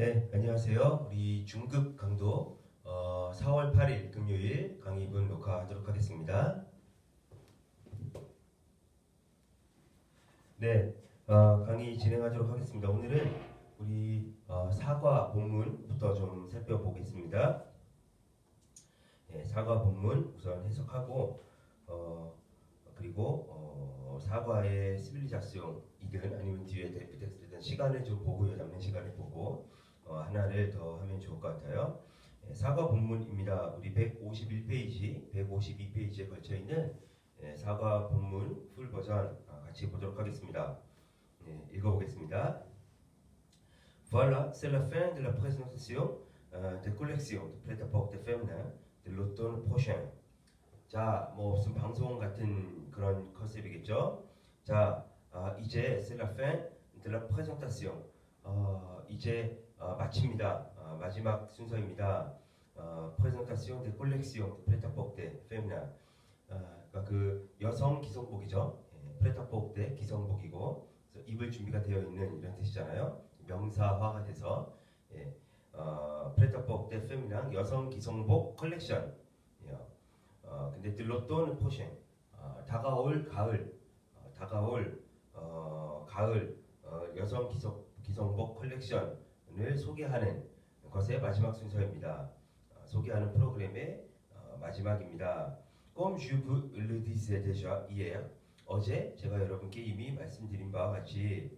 네, 안녕하세요. 우리 중급 강도 4월 8일 금요일 강의분 녹화하도록 하겠습니다. 네, 강의 진행하도록 하겠습니다. 오늘은 우리 사과 본문부터 좀 살펴보겠습니다. 네, 사과 본문 우선 해석하고 그리고 사과의 시빌리자스용이든 아니면 뒤에 대피텍스트든 시간을 좀 보고요. 남는 시간을 보고 하나를 더 하면 좋을 것 같아요. 사과 본문입니다. 우리 151페이지, 152페이지에 걸쳐 있는 사과 본문 풀 버전 같이 보도록 하겠습니다. 읽어보겠습니다. Voilà, c'est la fin de la présentation des collections de prêt-à-porter féminin de l'automne prochain. 자, 뭐 무슨 방송 같은 그런 컨셉이겠죠. 자, 이제 c'est la fin de la présentation. 이제 마칩니다. 마지막 순서입니다. présentation des collections de prêt-à-porter féminin. 그러니까 그 여성 기성복이죠. prêt-à-porter 기성복이고 그래서 입을 준비가 되어 있는 이런 뜻이잖아요. 명사화가 돼서 prêt-à-porter féminin 여성 기성복 컬렉션. 근데 들로또는 포셴 다가올 가을 가을 여성 기성복 컬렉션을 소개하는 것의 마지막 순서입니다. 소개하는 프로그램의 마지막입니다. Comme je vous le disais déjà hier, 어제 제가 여러분께 이미 말씀드린 바와 같이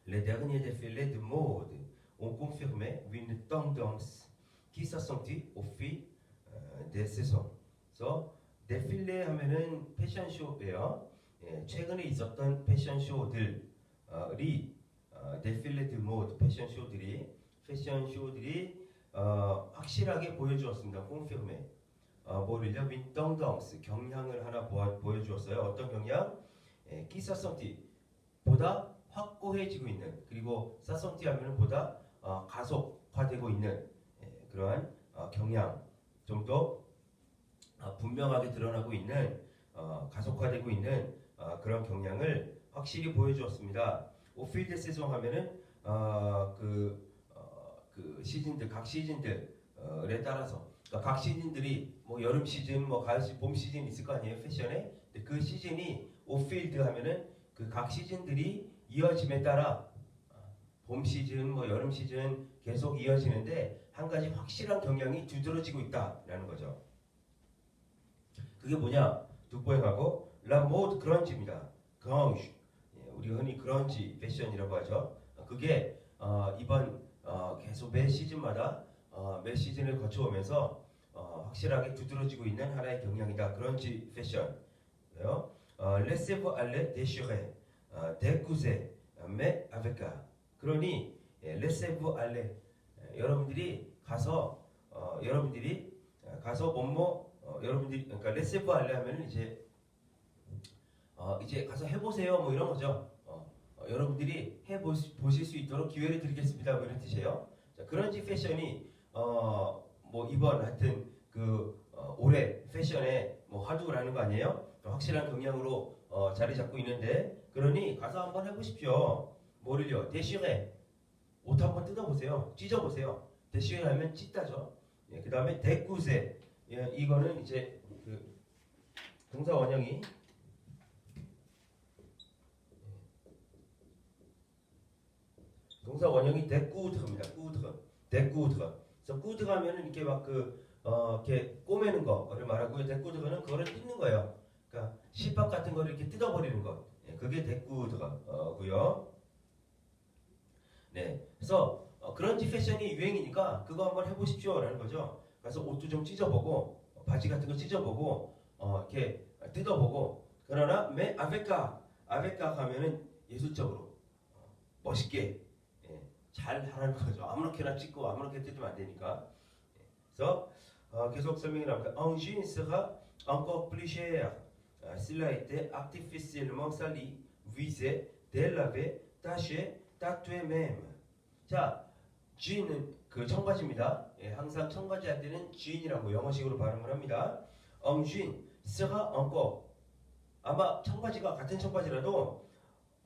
les derniers défilés de mode ont confirmé une tendance qui s'accentuie au fil des saisons. 그래서 데필레 하면은 패션쇼예요. 최근에 있었던 패션쇼들이 데필레 드 모드 패션쇼들이 확실하게 보여주었습니다. 콘피르메 뭐를요? 윈덩덩스 경향을 하나 보여주었어요. 어떤 경향? 끼사성티 보다 확고해지고 있는 그리고 사성티 하면은 보다 가속화되고 있는 그러한 경향 좀 더 분명하게 드러나고 있는 가속화되고 있는 그런 경향을 확실히 보여주었습니다. 오필드 세종 하면은 그 시즌들 각 시즌들에 따라서 그러니까 각 시즌들이 뭐 여름 시즌, 뭐 가을 시즌, 봄 시즌 있을 거 아니에요 패션에. 근데 그 시즌이 오필드 하면은 그 각 시즌들이 이어짐에 따라 봄 시즌, 뭐 여름 시즌 계속 이어지는데 한 가지 확실한 경향이 두드러지고 있다라는 거죠. 그게 뭐냐? 돋보여가고 라 모드 그런지입니다. 그런지 우리 흔히 그런지 패션이라고 하죠. 그게 이번 계속 매 시즌마다 매 시즌을 거쳐오면서 확실하게 두드러지고 있는 하나의 경향이다. 그런지 패션이에요. Laissez-vous aller déchirer, découser, mais avec art. 그러니 laissez-vous aller 여러분들이 가서 여러분들이 그러니까 레세브 알레 하면은 이제 가서 해보세요 뭐 이런 거죠. 여러분들이 해보실 수 있도록 기회를 드리겠습니다 뭐 이런 뜻이에요. 자, 그런지 패션이 뭐 이번 하여튼 올해 패션에 뭐 화두라는 거 아니에요? 확실한 경향으로 자리 잡고 있는데 그러니 가서 한번 해보십시오. 뭐를요? 대시레 옷 한번 뜯어보세요. 찢어보세요. 대시레 하면 찢다죠. 그 다음에 대꾸세 이거는 이제 그 동사 원형이 데꾸드입니다. 데꾸드. 그래서 꾸드가면은 이렇게 막 이렇게 꼬매는 거를 말하고요. 데꾸드가는 그거를 뜯는 거예요. 그러니까 실밥 같은 거를 이렇게 뜯어버리는 것. 그게 데꾸드고요. 네, 그래서 그런지 패션이 유행이니까 그거 한번 해보십시오라는 거죠. 가서 옷도 좀 찢어보고 바지 같은 거 찢어보고 이렇게 뜯어보고 그러나 매 아베카 하면은 예술적으로 멋있게 잘 하라는 거죠. 아무렇게나 찢고 아무렇게 뜯으면 안 되니까. 그래서 계속 설명이 나옵니다. Un jean sera encore plus cher s'il a été artificiellement sali, visé, délavé, taché, tatoué même. 자, jean은 그 청바지입니다. 항상 청바지 할 때는 jean이라고 영어식으로 발음을 합니다. Un jean sera encore 아마 청바지가 같은 청바지라도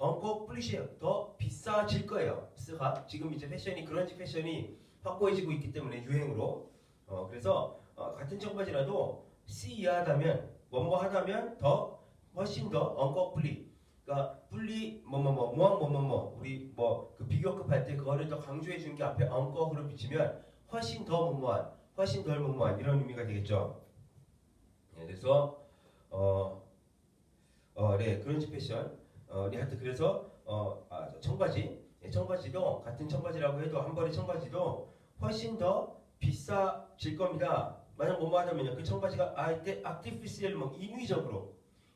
encore plus cher, 더 비싸질 거예요. 스가 지금 이제 패션이 그런지 패션이 확고해지고 있기 때문에 유행으로 그래서 같은 청바지라도 C 이하다면 뭐뭐하다면 더 훨씬 더 encore plus 그러니까 분리 뭐뭐뭐 무항 뭐뭐뭐 우리 뭐 그 비교급 할 때 그거를 더 강조해 주는 게 앞에 encore로 붙이면 훨씬 더 뭐뭐한 훨씬 덜 뭐뭐한 이런 의미가 되겠죠. 네, 그래서 네 그런지 패션 네 하여튼 그래서 청바지 청바지도 같은 청바지라고 해도 한 벌의 청바지도 훨씬 더 비싸질 겁니다. 만약 뭐뭐 하자면요 그 청바지가 아이때 artificial 뭐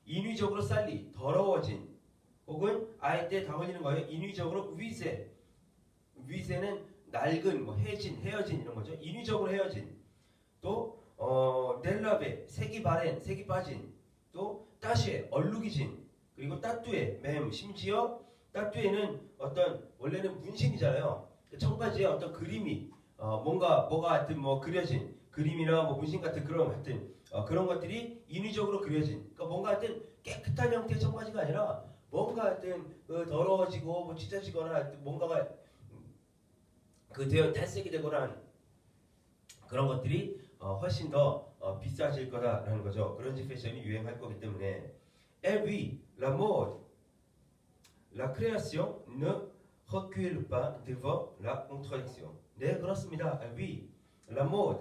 인위적으로 쌀리 더러워진 혹은 아이때 다 걸리는 거예요. 인위적으로 위세는 낡은 뭐 헤어진 이런 거죠. 인위적으로 헤어진 또 넬라베 색이 빠진 또 따쉐 얼룩이 진 그리고 따뚜에 심지어 따뚜에는 어떤 원래는 문신이잖아요. 청바지에 어떤 그림이 뭐가 하여튼 뭐 그려진 그림이나 뭐 문신 같은 그런 하여튼 그런 것들이 인위적으로 그려진 그러니까 뭔가 하여튼 깨끗한 형태의 청바지가 아니라 뭔가 하여튼 더러워지고 뭐 찢어지거나 하여튼 뭔가가 되어 탈색이 되거나 하는 그런 것들이 훨씬 더 비싸질 거다라는 거죠. 그런지 패션이 유행할 거기 때문에 oui, la mode, la création ne recule pas devant la contradiction. 네, 그렇습니다. oui, la mode,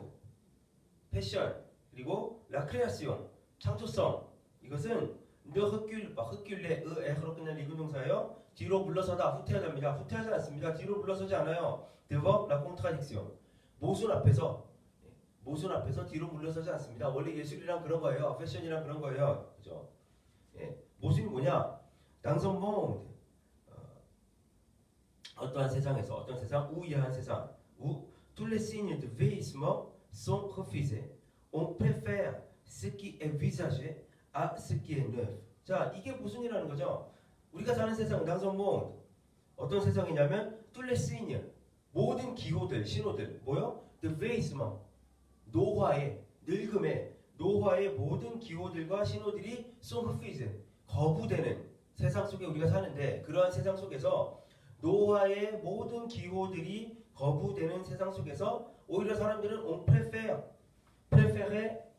패션, 그리고 la création, 창조성. 이것은 ne recule pas, reculer, 에로 끝나는 이분동사예요. 뒤로 물러서다, 후퇴하답니다. 후퇴하지 않습니다. 뒤로 물러서지 않아요. devant la contradiction. 모순 앞에서 뒤로 물러서지 않습니다. 원래 예술이란 그런 거예요. 패션이란 그런 거예요. 그죠? 예, 모순이 뭐냐? Dans un monde, 어떤 세상, 우이한 세상, où tous les signes de vieillissement sont refusés, on préfère ce qui est visagé à ce qui est neuf. 자, 이게 모순이라는 거죠. 우리가 사는 세상, dans un monde, 어떤 세상이냐면 tous les signes, 모든 기호들, 신호들, 뭐요? De vieillissement, 노화의 모든 기호들과 신호들이 sont refusés, 거부되는 세상 속에 우리가 사는데 그러한 세상 속에서 노화의 모든 기호들이 거부되는 세상 속에서 오히려 사람들은 on préfère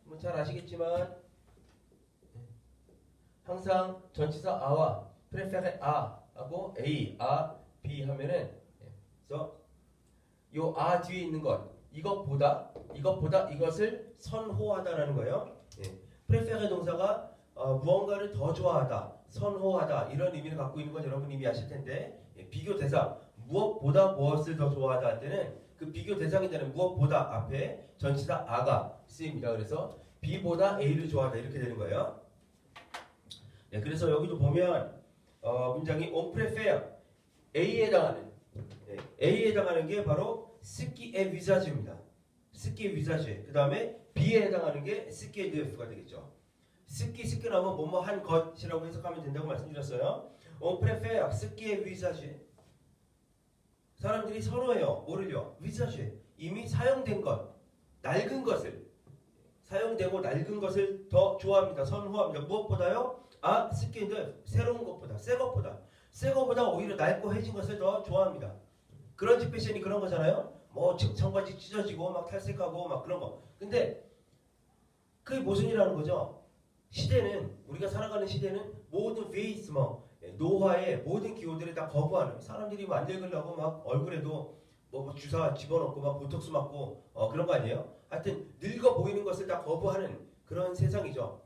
뭐 잘 아시겠지만 항상 전치사 아와 préfère 아하고 A, B 하면은 그래서 요 뒤에 있는 것 이것보다 이것을 선호하다라는 거예요. préfère 동사가 무언가를 더 좋아하다, 선호하다 이런 의미를 갖고 있는 건 여러분 이미 아실 텐데 비교 대상 무엇보다 무엇을 더 좋아하다 할 때는 그 비교 대상이 되는 무엇보다 앞에 전치사 아가 쓰입니다. 그래서 B보다 A를 좋아하다 이렇게 되는 거예요. 네, 그래서 여기도 보면 문장이 on préfère A에 해당하는 게 바로 스키의 위자지입니다. 스키의 위자지. 그 다음에 B에 해당하는 게 스키의 드프가 되겠죠. 스키 나오면 뭐뭐 한 것이라고 해석하면 된다고 말씀드렸어요. On préfère 스키의 위자지. 사람들이 선호해요. 뭐를요? 위자지. 이미 사용된 것, 낡은 것을 사용되고 낡은 것을 더 좋아합니다. 선호합니다. 무엇보다요? 스키의 드프. 새로운 것보다, 새 것보다 오히려 낡고 해진 것을 더 좋아합니다. 그런지 패션이 그런 거잖아요. 뭐 청바지 찢어지고 막 탈색하고 막 그런 거. 근데 그게 모순이라는 거죠. 시대는 우리가 살아가는 시대는 모든 베이스먼 노화의 모든 기호들을 다 거부하는 사람들이 뭐 안 늙으려고 막 얼굴에도 뭐 주사 집어넣고 막 보톡스 맞고 그런 거 아니에요? 하여튼 늙어 보이는 것을 다 거부하는 그런 세상이죠.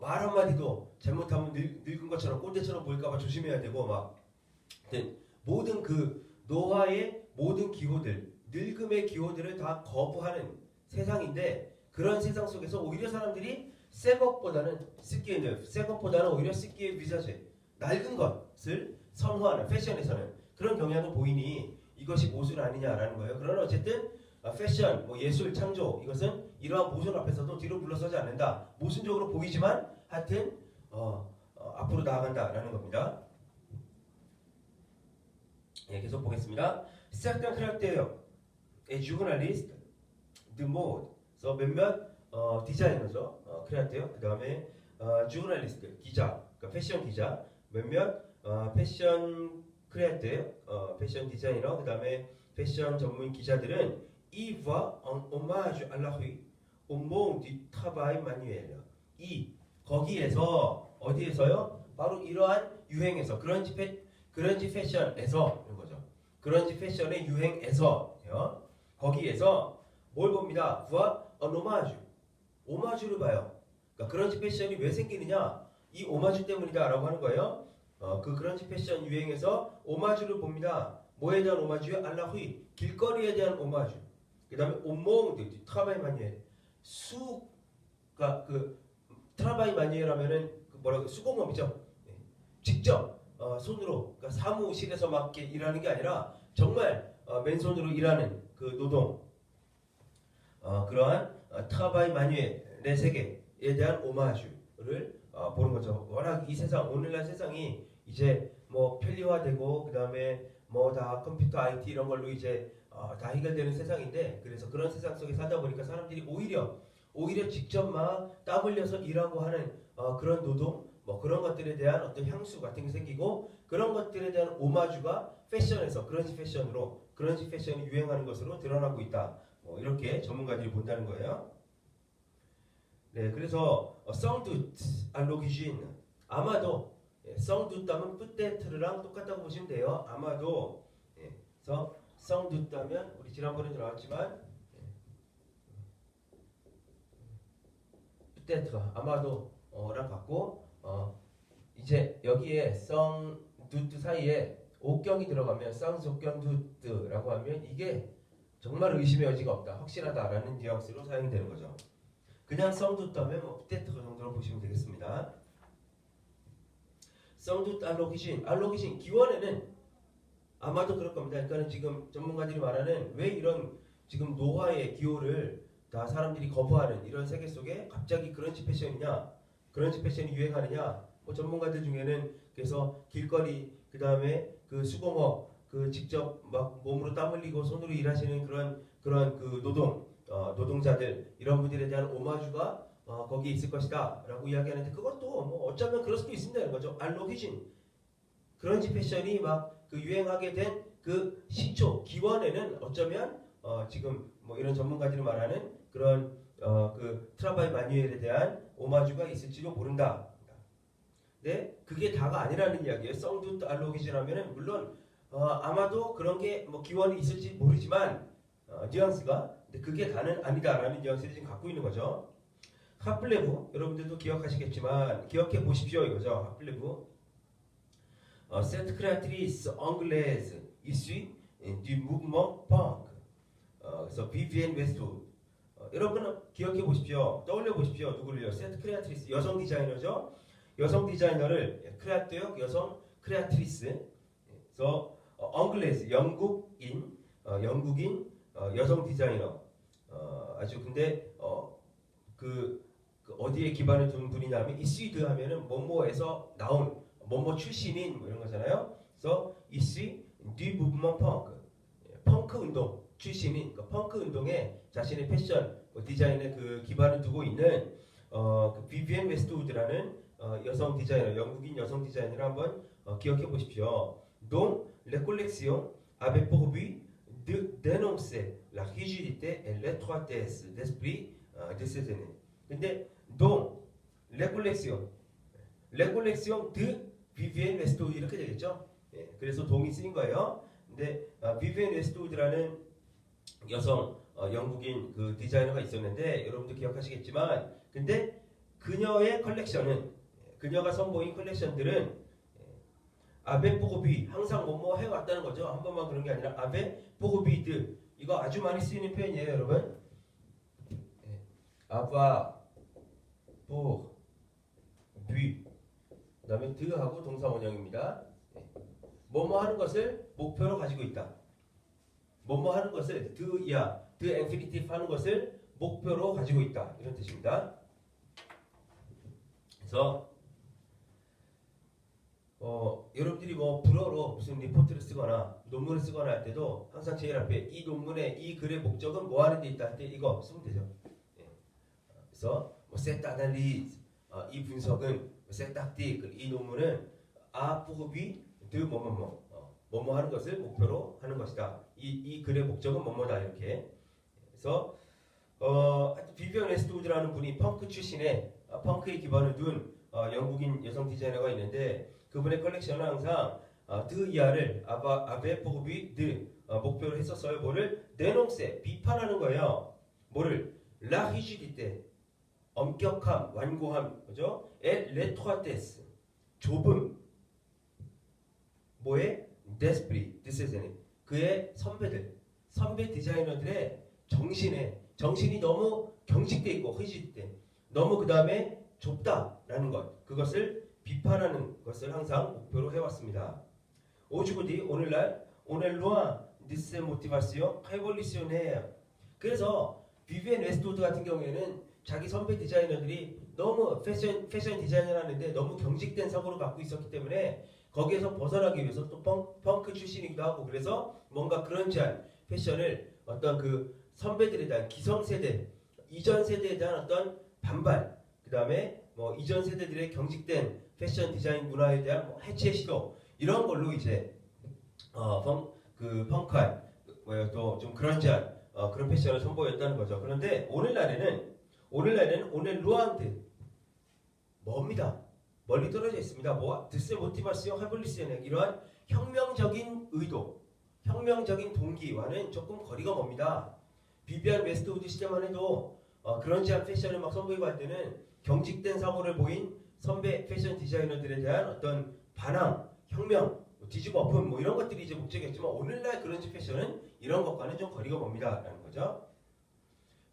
말 한마디도 잘못하면 늙은 것처럼 꼰대처럼 보일까봐 조심해야 되고 막 하여튼 모든 그 노화의 모든 기호들, 늙음의 기호들을 다 거부하는 세상인데 그런 세상 속에서 오히려 사람들이 새 것보다는 오히려 스키의 위자재, 낡은 것을 선호하는 패션에서는 그런 경향을 보이니 이것이 모순 아니냐라는 거예요. 그러나 어쨌든 패션, 뭐 예술, 창조 이것은 이러한 모순 앞에서도 뒤로 물러서지 않는다. 모순적으로 보이지만 하여튼 앞으로 나아간다라는 겁니다. 예, 계속 보겠습니다. Certains créateurs et journalistes de mode, 그래서 몇몇 디자이너죠, 크리에이터, 그 다음에 journalist 기자, 그러니까 패션 기자, 몇몇 패션 크리에이터, 패션 디자이너, 그 다음에 패션 전문 기자들은 il voit un hommage à la rue, au monde du travail manuel. 이 거기에서 어디에서요? 바로 이러한 유행에서 그런지 패션에서 이런 거죠. 그런지 패션의 유행에서요. 거기에서 뭘 봅니다. voir un hommage, 오마주를 봐요. 그러니까 그런지 패션이 왜 생기느냐? 이 오마주 때문이다라고 하는 거예요. 그 그런지 패션 유행에서 오마주를 봅니다. 뭐에 대한 오마주요? 알라휘, 길거리에 대한 오마주. 그 다음에 온몽드, 트라바이 마니엘. 그 트라바이 마니엘하면은 뭐라고 수공업이죠. 직접 손으로, 그러니까 사무실에서 막 이렇게 일하는 게 아니라 정말 맨손으로 일하는 그 노동. 그러한 트라바이 마니엘의 세계에 대한 오마주를 보는 거죠. 워낙 이 세상, 오늘날 세상이 이제 뭐 편리화되고 그 다음에 뭐 다 컴퓨터 IT 이런 걸로 이제 다 해결되는 세상인데, 그래서 그런 세상 속에 살다 보니까 사람들이 오히려 직접 막 땀 흘려서 일하고 하는 그런 노동, 뭐 그런 것들에 대한 어떤 향수 같은 게 생기고, 그런 것들에 대한 오마주가 패션에서 그런지 패션이 유행하는 것으로 드러나고 있다. 뭐 이렇게 전문가들이 본다는 거예요. 네, 그래서 sans à l'origine, 아마도 sans doute 하면 peut-être,랑 똑같다고 보시면 돼요. 아마도. 그래서 sans doute 하면 우리 지난번에도 나왔지만 peut-être, 아마도랑 같고, 이제 여기에 sans doute 사이에 옥경이 들어가면 sans aucun doute라고 하면 이게 정말 의심의 여지가 없다, 확실하다라는 뉘앙스로 사용이 되는 거죠. 그냥 sans doute 하면 뭐 peut-être 정도로 보시면 되겠습니다. sans doute à l'origine, 기원에는 아마도 그럴 겁니다. 그러니까 지금 전문가들이 말하는 왜 이런 지금 노화의 기호를 다 사람들이 거부하는 이런 세계 속에 갑자기 그런지 패션이 유행하느냐? 뭐 전문가들 중에는 그래서 길거리, 그 다음에 그 수공업, 그 직접 막 몸으로 땀 흘리고 손으로 일하시는 그런 그 노동자들, 이런 분들에 대한 오마주가 거기에 있을 것이다라고 이야기하는데, 그것도 뭐 어쩌면 그럴 수도 있습니다. 거죠. 알로기진, 그런지 패션이 막 그 유행하게 된 그 시초 기원에는 어쩌면 지금 뭐 이런 전문가들이 말하는 그런 그 트라바이 마뉴엘에 대한 오마주가 있을지도 모른다. 네, 그게 다가 아니라는 이야기예요. 성두 알로기진하면은 물론 아마도 그런 게 뭐 기원이 있을지 모르지만 뉘앙스가, 근데 그게 다는 아니다라는 뉘앙스를 지금 갖고 있는 거죠. 하플레브, 여러분들도 기억하시겠지만 기억해 보십시오 이거죠. 하플레브. Cette créatrice anglaise issue du mouvement punk. 그래서 비비엔 웨스트우드. 여러분은 기억해 보십시오. 떠올려 보십시오. 누구를요? 세트 크레아트리스, 여성 디자이너죠. 여성 디자이너를 크레아트요, 여성 크레아트리스. 그래서 엉글레스, 영국인 여성 디자이너. 아주 근데 그 어디에 기반을 둔 분이냐면 이시드 하면은 뭐뭐에서 나온 뭐뭐 출신인 뭐 이런 거잖아요. 그래서 이시 디 무브먼 펑크 운동 출신인, 그 펑크 운동에 자신의 패션 디자인의 그 기반을 두고 있는 그 비비엔 웨스트우드라는 여성 디자이너, 영국인 여성 디자이너를 한번 기억해 보십시오. Donc les collections avaient pour but de dénoncer la rigidité et l'étroitesse d'esprit de ces années. 근데 donc les collections de 비비엔 웨스트우드 이렇게 되겠죠. 예, 그래서 동이 쓰인 거예요. 근데 비비엔 웨스트우드라는 여성 영국인 그 디자이너가 있었는데 여러분도 기억하시겠지만, 근데 그녀의 컬렉션은, 그녀가 선보인 컬렉션들은 아베 포고비, 항상 뭐뭐 해왔다는 거죠. 한 번만 그런 게 아니라 아베 포고비드, 이거 아주 많이 쓰이는 표현이에요 여러분. 아바 포비, 그 다음에 드하고 동사 원형입니다. 뭐뭐 하는 것을 목표로 가지고 있다. 뭐뭐 하는 것을 드 인피니티브 하는 것을 목표로 가지고 있다, 이런 뜻입니다. 그래서 여러분들이 뭐 불어로 무슨 리포트를 쓰거나 논문을 쓰거나 할 때도 항상 제일 앞에 이 논문의 이 글의 목적은 뭐 하는 데 있다 할 때 이거 쓰면 되죠. 그래서 뭐 세트 아날리즈, 이 분석은 세트 닥틱, 이 논문은 pourvu de 뭐뭐뭐 뭐뭐 하는 것을 목표로 하는 것이다. 이 글의 목적은 뭐뭐다 이렇게. 그래서 비비언 웨스트우드라는 분이 펑크 출신의 펑크에 기반을 둔 영국인 여성 디자이너가 있는데 그분의 컬렉션은 항상 드 이하를 아베 포비 드 목표로 했었어요. 뭐를 데농세 비판하는 거예요. 뭐를 라 히지디테 엄격함, 완고함, 그죠? 에 레토아테스 좁음, 뭐의 데스프리 드세세네 그의 선배 디자이너들의 정신이 너무 경직돼 있고 흐지때 너무 그 다음에 좁다라는 것 그것을 비판하는 것을 항상 목표로 해왔습니다. 오주구디 오늘 로아 디세 모티바시오 레볼루시오네요. 그래서 비비엔 웨스트우드 같은 경우에는 자기 선배 디자이너들이 너무 패션 디자이너라는데 너무 경직된 사고를 갖고 있었기 때문에 거기에서 벗어나기 위해서 또 펑크 출신이기도 하고 그래서 뭔가 그런지한 패션을 어떤 그 선배들에 대한 기성세대 이전 세대에 대한 어떤 반발 그 다음에 뭐 이전 세대들의 경직된 패션 디자인 문화에 대한 뭐 해체 시도 이런 걸로 이제 펑크한 또 좀 그런지한 그런 패션을 선보였다는 거죠. 그런데 오늘날에는 오늘 루앙드 멉니다. 멀리 떨어져 있습니다. 뭐 드세 모티바시오 헤블리스에는 이러한 혁명적인 의도, 혁명적인 동기와는 조금 거리가 멉니다. 비비안 웨스트우드 시대만 해도 그런지한 패션을 막 선보이고 할 때는 경직된 사고를 보인 선배 패션 디자이너들에 대한 어떤 반항, 혁명, 뒤집어 엎음 뭐 이런 것들이 이제 목적이었지만 오늘날 그런지 패션은 이런 것과는 좀 거리가 멉니다라는 거죠.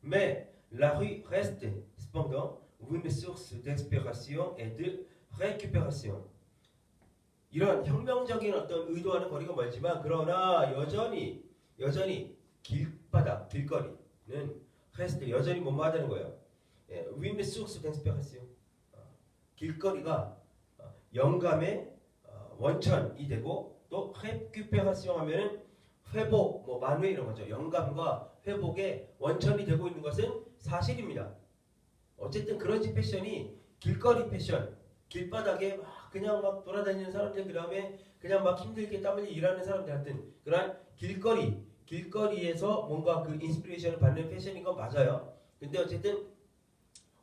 Mais la rue reste cependant une source d'inspiration et de récupération. 이런 혁명적인 어떤 의도와는 거리가 멀지만 그러나 여전히 길거리는 reste 여전히 못마다는 거예요. une source d'inspiration. 길거리가 영감의 원천이 되고 또 récupération 하면은 회복, 뭐 만회 이런 거죠. 영감과 회복의 원천이 되고 있는 것은 사실입니다. 어쨌든 그런지 패션이 길거리 패션, 길바닥에 그냥 막 돌아다니는 사람들, 그 다음에 그냥 막 힘들게 땀 흘리고 일하는 사람들 같은 그런 길거리에서 뭔가 그 인스피레이션을 받는 패션인 건 맞아요. 근데 어쨌든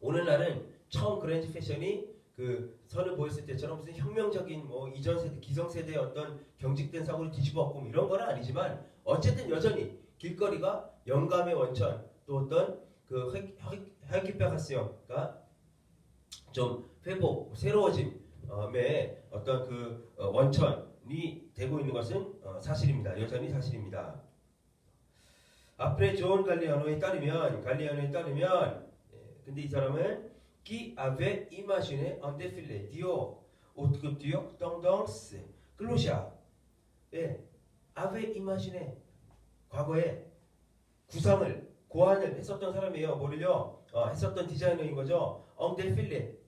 오늘날은 처음 그런지 패션이 그 선을 보였을 때처럼 무슨 혁명적인 뭐 이전 세대, 기성 세대의 어떤 경직된 사고를 뒤집어 엎고 이런 건 아니지만 어쨌든 여전히 길거리가 영감의 원천 또 어떤 그 récupération가 좀 회복, 새로워짐의 어떤 그 원천이 되고 있는 것은 사실입니다. 여전히 사실입니다. 앞에 존 갈리아노에 따르면 근데 이 사람은 qui avait imaginé un défilé Dior, haute couture, tendance, clochard. 예, avait imaginé 과거에 구상을 고안을 했었던 사람이에요. 뭐를요? 했었던 디자이너인 거죠. un défilé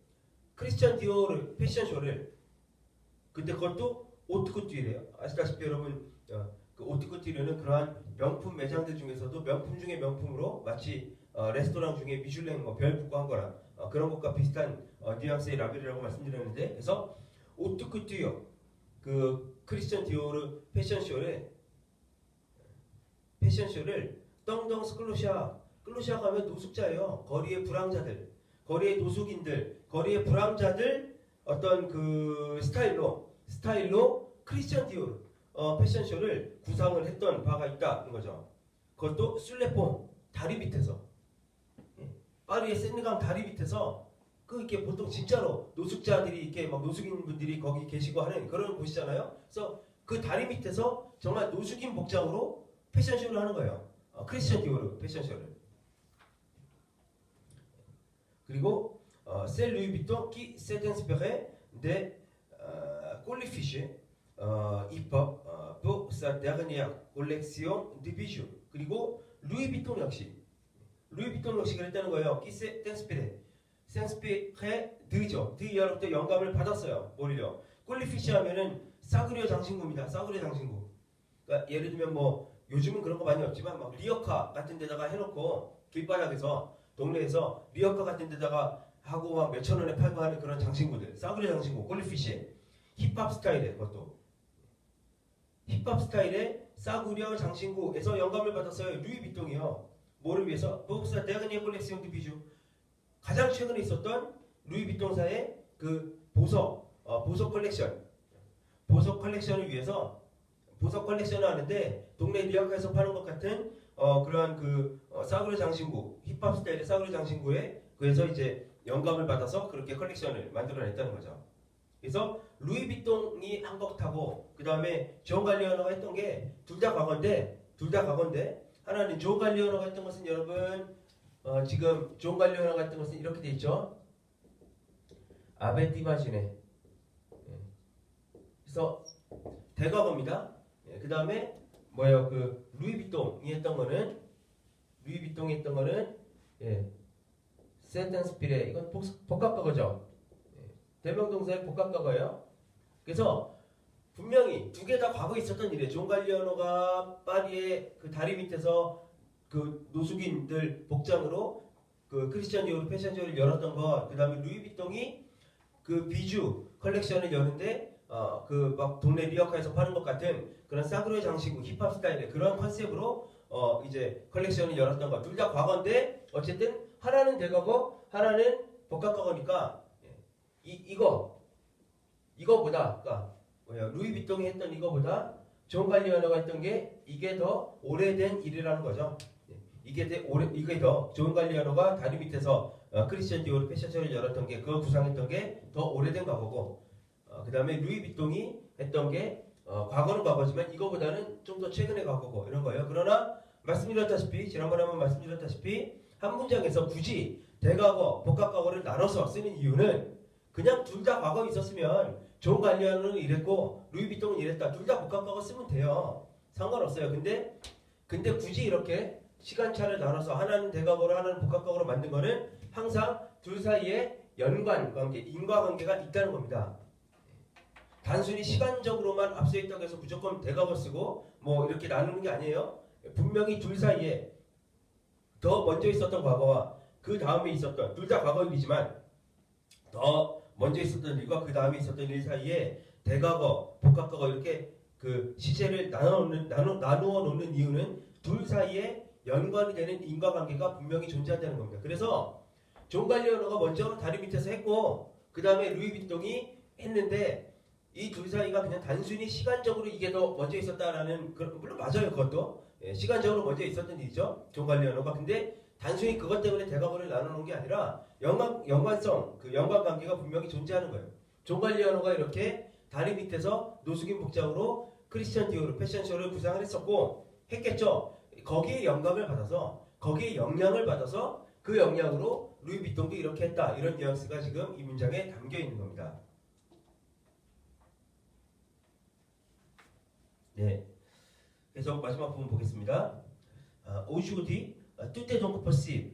크리스찬 디오르 패션쇼를 근데 그것도 오트쿠티래요. 아시다시피 여러분 그 오트쿠티르는 그러한 명품 매장들 중에서도 명품 중에 명품으로 마치 레스토랑 중에 미슐랭 뭐 별 붙고 한 거랑 그런 것과 비슷한 뉘앙스의 라벨이라고 말씀드렸는데 그래서 오트쿠티르 그 크리스찬 디오르 패션쇼를 떵떵 클로샤 가면 노숙자예요. 거리의 불황자들, 거리의 노숙인들, 거리의 불황자들 어떤 그 스타일로 크리스찬 디오르 패션쇼를 구상을 했던 바가 있다는 거죠. 그것도 술레폼 다리 밑에서 파리의 세느강 다리 밑에서 그 이렇게 보통 진짜로 노숙자들이 이렇게 막 노숙인 분들이 거기 계시고 하는 그런 곳이잖아요. 그래서 그 다리 밑에서 정말 노숙인 복장으로 패션쇼를 하는 거예요. 크리스찬 디오르 패션쇼를. 그리고 c'est Louis Vuitton qui s'est inspiré de Colifiche hip-hop pour sa dernière collection de bijoux. 그리고 루이 비통 역시 그랬다는 거예요. qui s'est inspiré 드죠. 드이어로부터 영감을 받았어요. 뭐를요? 콜리피시 하면은 싸구려 장신구입니다. 싸구려 장신구. 그러니까 예를 들면 뭐 요즘은 그런 거 많이 없지만 막 리어카 같은 데다가 해놓고 길바닥에서 동네에서 리어카 같은 데다가 하고 막 몇천 원에 팔고 하는 그런 장신구들, 싸구려 장신구, 콜리피시. 힙합 스타일의 그것도 힙합 스타일의 싸구려 장신구에서 영감을 받았어요. 루이비통이요. 뭐를 위해서? 복사 대그니에 콜렉시옹 드 비주. 가장 최근에 있었던 루이비통사의 그 보석 컬렉션을 위해서 보석 컬렉션을 하는데 동네 리어카에서 파는 것 같은 그러한 싸구려 장신구, 힙합 스타일의 싸구려 장신구에 그래서 이제 영감을 받아서 그렇게 컬렉션을 만들어냈다는 거죠. 그래서 루이비통이 한 것 타고 그 다음에 존 갈리오너가 했던 게 둘 다 과거인데 하나는 존 갈리오너가 했던 것은 여러분 지금 존 갈리오너가 했던 것은 이렇게 돼 있죠. 아베티바시네. 그래서 대과거입니다. 그 다음에 뭐예요? 그 루이비통이 했던 거는 센텐스피레 이건 복합과거죠. 대명동사의 복합과거예요. 그래서 분명히 두 개 다 과거에 있었던 일이에요. 존 갈리오너가 파리의 그 다리 밑에서 그 노숙인들 복장으로 그 크리스천 디오르 패션쇼를 열었던 것, 그 다음에 루이비통이 그 비주 컬렉션을 여는데 그 막 동네 리어카에서 파는 것 같은 그런 싸구려 장신구 힙합 스타일의 그런 컨셉으로 이제 컬렉션을 열었던 것. 둘 다 과거인데 어쨌든 하나는 대과거, 하나는 복합과거니까 이거보다 그러니까 루이비통이 했던 이거보다 존 갈리오너가 했던 게 이게 더 오래된 일이라는 거죠. 이게 더 존 갈리오너가 다리 밑에서 크리스천 디오르 패션쇼를 열었던 게 그거 구상했던 게 더 오래된 과거고 그 다음에 루이비통이 했던 게 과거는 과거지만 이거보다는 좀 더 최근의 과거고 이런 거예요. 그러나 말씀드렸다시피 지난번에 한번 말씀드렸다시피 한 문장에서 굳이 대과거, 복합과거를 나눠서 쓰는 이유는 그냥 둘 다 과거에 있었으면 존 갈리오너는 이랬고 루이비통은 이랬다. 둘 다 복합과거 쓰면 돼요. 상관없어요. 근데 굳이 이렇게 시간차를 나눠서 하나는 대과거로 하나는 복합과거로 만든 거는 항상 둘 사이에 연관관계, 인과관계가 있다는 겁니다. 단순히 시간적으로만 앞서 있다고 해서 무조건 대과거 쓰고 뭐 이렇게 나누는 게 아니에요. 분명히 둘 사이에 더 먼저 있었던 과거와 그 다음에 있었던 둘 다 과거이지만 더 먼저 있었던 일과 그 다음에 있었던 일 사이에 대과거, 복합과거 이렇게 그 시제를 나누어 놓는 이유는 둘 사이에 연관이 되는 인과관계가 분명히 존재한다는 겁니다. 그래서 존 갈리오너가 먼저 다리 밑에서 했고 그 다음에 루이비통이 했는데 이 둘 사이가 그냥 단순히 시간적으로 이게 더 먼저 있었다라는 물론 맞아요. 그것도 시간적으로 먼저 있었던 일이죠. 존 갈리오너가. 근데 단순히 그것 때문에 대과거를 나누는 게 아니라 연관성, 그 연관관계가 분명히 존재하는 거예요. 존 갈리오너가 이렇게 다리 밑에서 노숙인 복장으로 크리스천 디오르 패션쇼를 구상을 했겠죠. 거기에 영감을 받아서 거기에 영향을 받아서 그 영향으로 루이비통도 이렇게 했다. 이런 뉘앙스가 지금 이 문장에 담겨 있는 겁니다. 네. 그래서 마지막 부분 보겠습니다. Aujourd'hui, tout est donc possible.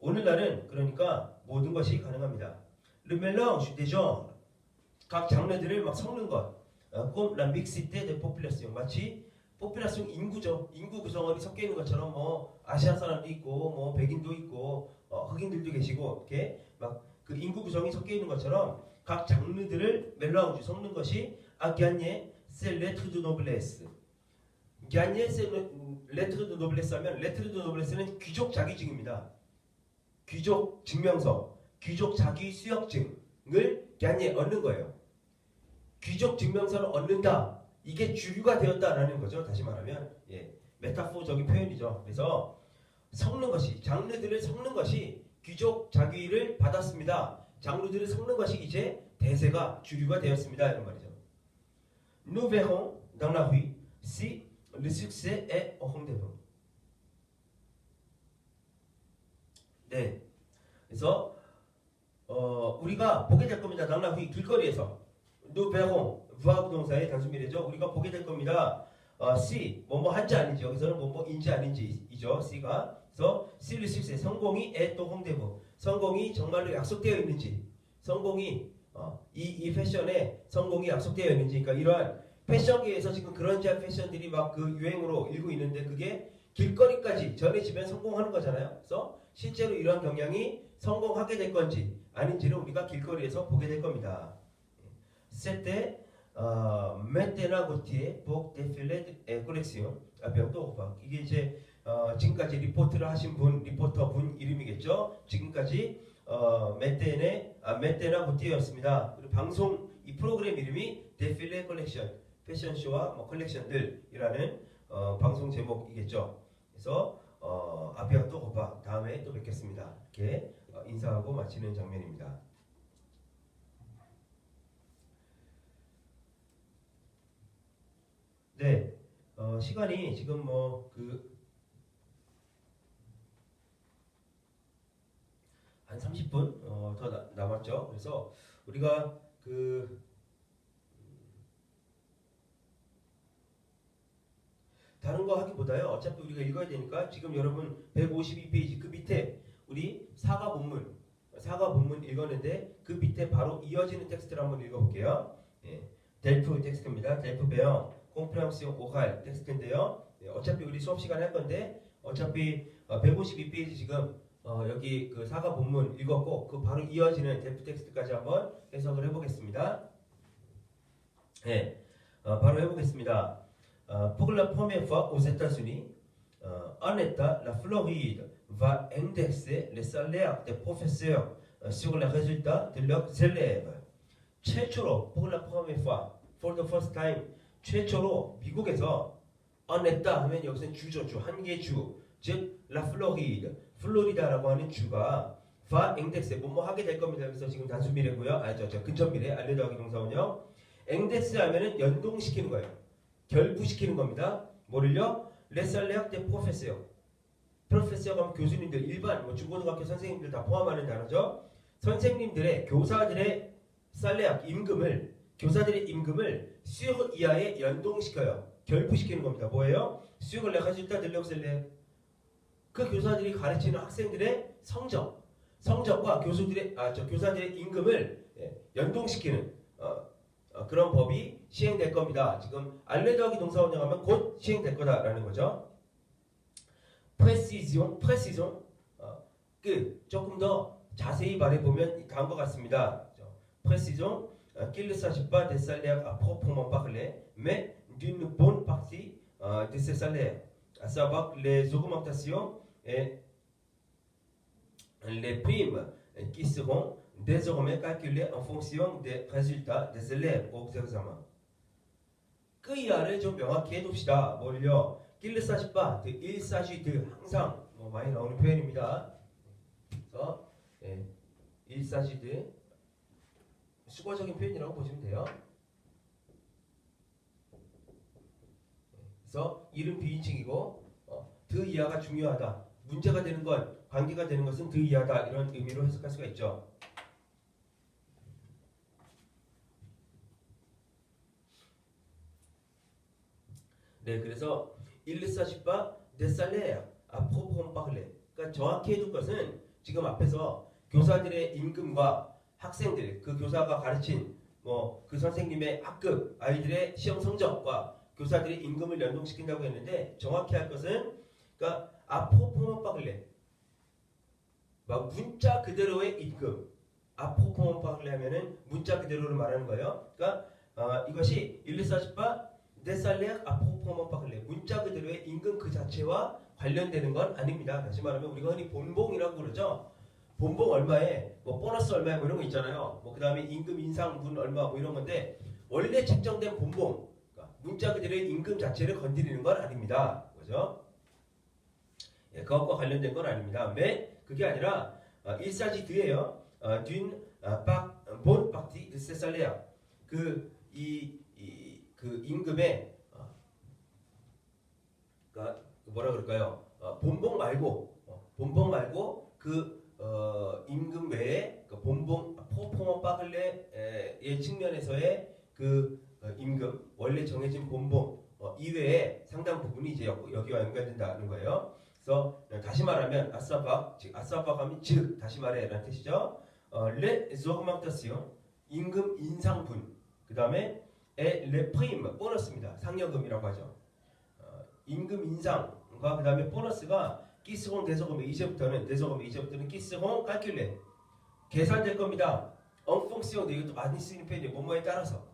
오늘날은 그러니까 모든 것이 가능합니다. Le mélange des genres, 각 장르들을 막 섞는 것, comme la mixité des populations, 마치 포퓰라션 인구죠. 인구 구성원이 섞여 있는 것처럼 뭐 아시아 사람도 있고 뭐 백인도 있고 흑인들도 계시고 이렇게 막 그 인구 구성이 섞여 있는 것처럼 각 장르들을 멜랑주 섞는 것이 à gagner c'est l'être de noblesse. gagner c'est l'être de noblesse 하면 l'être de noblesse는 귀족 자기증입니다. 귀족 증명서, 귀족 자기 수여증을 gagner 얻는 거예요. 귀족 증명서를 얻는다. 이게 주류가 되었다라는 거죠. 다시 말하면 메타포적인 표현이죠. 그래서 섞는 것이 장르들을 섞는 것이 귀족 자기를 받았습니다. 장르들을 섞는 것이 이제 대세가 주류가 되었습니다. 이런 말이죠. Nous verrons dans la rue si le succès est au rendez-vous. 네, 그래서 우리가 보게 될 겁니다. dans la rue 길거리에서 nous verrons voir 동사의 단수미래죠. 우리가 보게 될 겁니다. C 뭐뭐 한지 아닌지 여기서는 뭐뭐인지 아닌지이죠. C가 그래서 si le succès 성공이 est au rendez-vous 성공이 정말로 약속되어 있는지 성공이 이 패션에 성공이 약속되어 있는지 그러니까 이러한 패션계에서 지금 그런 패션들이 막 그 유행으로 일고 있는데 그게 길거리까지 전해지면 성공하는 거잖아요. 그래서 실제로 이러한 경향이 성공하게 될 건지 아닌지를 우리가 길거리에서 보게 될 겁니다. c'était maintenant Gautier pour défiler collection. bientôt 봐. 이게 이제 지금까지 리포트를 하신 분, 리포터 분 이름이겠죠. 지금까지 메테나 고티였습니다. 그리고 방송 이 프로그램 이름이 데필레 컬렉션, 패션쇼와 뭐 컬렉션들이라는 방송 제목이겠죠. 그래서 아비앙또 고파 다음에 또 뵙겠습니다. 이렇게 인사하고 마치는 장면입니다. 네, 시간이 지금 한 30분 더 남았죠. 그래서 우리가 다른 거 하기보다요. 어차피 우리가 읽어야 되니까 지금 여러분 152페이지 그 밑에 우리 사과 본문 읽었는데 그 밑에 바로 이어지는 텍스트를 한번 읽어볼게요. 델프 텍스트입니다. 델프 배영 콤프레hension 오랄 텍스트인데요. 어차피 우리 수업 시간에 할 건데 어차피 152페이지 지금 여기 그 사과 본문 읽었고 그 바로 이어지는 델프 텍스트까지 한번 해석을 해보겠습니다. 바로 해보겠습니다. Pour la première fois aux États-Unis, en État, la Floride va indexer les salaires des professeurs sur les résultats de leurs élèves. 최초로, pour la première fois, for the first time, 최초로 미국에서 en État 하면 여기서는 주죠, 한 개 주, 즉 la Floride, 플로리다라고 하는 주가 va indexer, 뭐뭐 하게 될 겁니다. 그래서 지금 단수 미래고요, 저 근접 미래, 알려더하기 동사원요. index 하면은 연동시키는 거예요. 결부시키는 겁니다. 뭐를요? Les salaires des professeurs. 프로페서가 하면 교수님들, 일반 중고등학교 선생님들 다 포함하는 단어죠. 선생님들의 교사들의 살레악 임금을 교사들의 임금을 sur 이하에 연동시켜요. 결부시키는 겁니다. 뭐예요? sur les résultats de leurs élèves. 그 교사들이 가르치는 학생들의 성적과 교사들의 임금을 연동시키는 그런 법이 시행될 겁니다. 지금 알레더하기 동사원형 하면 곧 시행될 거다라는 거죠. précision, 조금 더 자세히 말해보면 다음과 같습니다. précision, qu'il ne s'agit pas des salaires à proprement parler, mais d'une bonne partie de ces salaires, à savoir les augmentations et les primes qui seront désormais calculées en fonction des résultats des élèves aux examens. 그 이하를 좀 명확히 해둡시다. 뭘요? 길르사시바, 일사시드 항상 많이 나오는 표현입니다. 그래서 일사시드 수거적인 표현이라고 보시면 돼요. 그래서 이름 비인칭이고 드 이하가 중요하다. 문제가 되는 건 관계가 되는 것은 드 이하다 이런 의미로 해석할 수가 있죠. 네, 그래서 il ne s'agit pas des salaires à proprement parler. 그러니까 정확히 해둘 것은 지금 앞에서 교사들의 임금과 학생들, 그 교사가 가르친 그 선생님의 학급 아이들의 시험 성적과 교사들의 임금을 연동시킨다고 했는데 정확히 할 것은 그러니까 à proprement parler. 문자 그대로의 임금. à proprement parler 하면은 문자 그대로를 말하는 거예요. 그러니까 이것이 il ne s'agit pas des salaires à proprement parler. 문자 그대로의 임금 그 자체와 관련되는 건 아닙니다. 다시 말하면 우리가 흔히 본봉이라고 그러죠. 본봉 얼마에 보너스 얼마에 이런 거 있잖아요. 그 다음에 임금 인상분 얼마 이런 건데 원래 책정된 본봉 그러니까 문자 그대로의 임금 자체를 건드리는 건 아닙니다. 그죠? 그것과 관련된 건 아닙니다. 그게 아니라 일사지드예요. d'une bonne partie de ces salaires. 그 임금의 그러니까 뭐라 그럴까요? 본봉 말고 그 임금 외에 그 본봉 포포먼 빠글레의 측면에서의 그 임금 원래 정해진 본봉 이외에 상당 부분이 이제 여기와 연관된다는 거예요. 그래서 다시 말하면 아싸박 하면 즉 다시 말해라는 뜻이죠. les augmentations 임금 인상분 그 다음에 les primes 보너스입니다. 상여금이라고 하죠. 임금 인상과 그 다음에 보너스가 끼스공 대소금에 이제부터는 끼스공 깔큘레 계산될 겁니다. en fonction de 이것도 많이 쓰는 표현이에요. 뭐뭐에 따라서.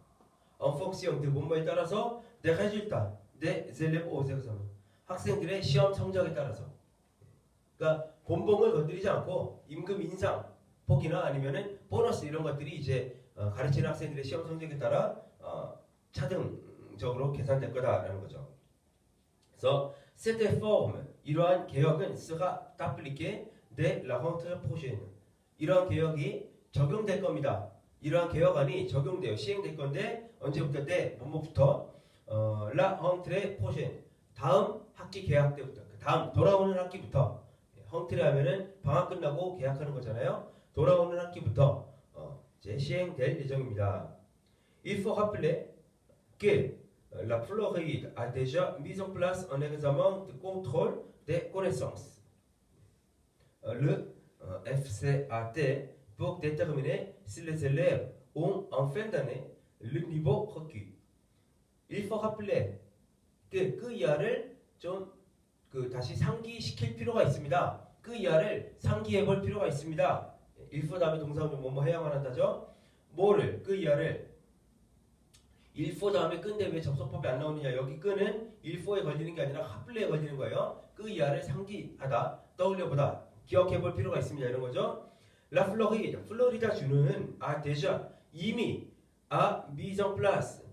en fonction de 뭐뭐에 따라서 des résultats des élèves aux examens. 학생들의 시험 성적에 따라서. 그러니까 본봉을 건드리지 않고 임금 인상, 폭이나 아니면은 보너스 이런 것들이 이제 가르치는 학생들의 시험 성적에 따라 차등적으로 계산될 거다라는 거죠. 그래서 cette réforme 이러한 개혁은 sera appliquée dès la rentrée prochaine. 이러한 개혁이 적용될 겁니다. 이러한 개혁안이 적용돼요. 시행될 건데 언제부터 때 뭐뭐부터 la rentrée prochaine. 다음 학기 개학 때부터. 다음 돌아오는 학기부터. rentrée 하면은 방학 끝나고 개학하는 거잖아요. 돌아오는 학기부터 이제 시행될 예정입니다. Il faut rappeler que la Floride a déjà mis en place un examen de contrôle des connaissances, le FCAT, pour déterminer si les élèves ont en fin d'année le niveau requis. Il faut rappeler que 그 이하를 좀 다시 상기시킬 필요가 있습니다. 그 이하를 상기해 볼 필요가 있습니다. il faut 다음에 동사는 뭐뭐 해야만 한다죠. 뭐를 그 이하를 il faut 다음에 끈데 왜 접속법이 안 나오느냐. 여기 끈은 il faut에 걸리는 게 아니라 합플레에 걸리는 거예요. 그 이하를 상기하다, 떠올려보다, 기억해볼 필요가 있습니다. 이런 거죠. La Floride, 플로리다 주는 déjà 이미 mise en place,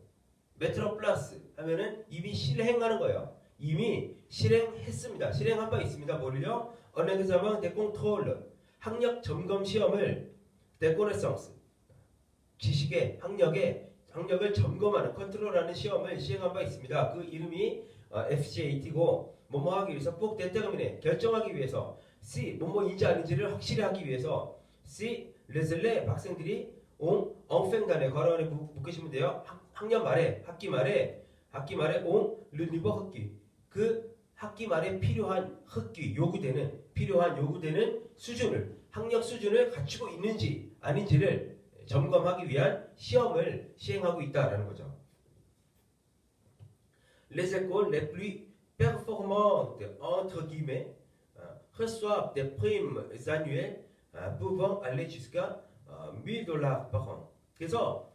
mettre en place 하면은 이미 실행하는 거예요. 이미 실행했습니다. 실행한 바 있습니다. 뭐를요? Un examen de contrôle, 학력 점검 시험을 des connaissances, 지식의 학력을 점검하는 컨트롤하는 시험을 시행한 바 있습니다. 그 이름이 FCAT고 뭐뭐 하기 위해서 꼭 déterminer 결정하기 위해서 si 뭐뭐인지 아닌지를 확실히 하기 위해서 si les élèves 학생들이 ont en fin d'année 괄호 안에 묶으시면 돼요. 학년 말에 학기 말에 ont le niveau requis 그 학기 말에 필요한 흑기 요구되는 수준을 학력 수준을 갖추고 있는지 아닌지를 점검하기 위한 시험을 시행하고 있다라는 거죠. Les écoles les plus performantes entre guillemets reçoivent des primes annuelles pouvant aller jusqu'à $1,000 par an. 그래서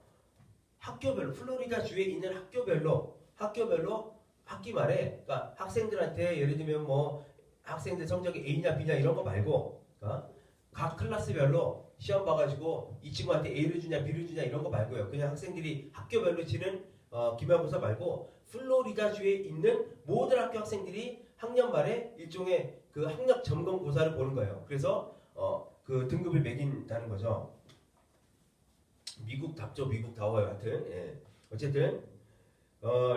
학교별로 플로리다 주에 있는 학교별로 학기 말에 그러니까 학생들한테 예를 들면 뭐 학생들 성적이 A냐 B냐 이런 거 말고 각 클래스별로 시험 봐가지고 이 친구한테 A를 주냐 B를 주냐 이런 거 말고요. 그냥 학생들이 학교별로 치는 기말고사 말고 플로리다 주에 있는 모든 학교 학생들이 학년 말에 일종의 그 학력 점검 고사를 보는 거예요. 그래서 그 등급을 매긴다는 거죠. 미국답죠. 미국다워요. 하여튼 예. 어쨌든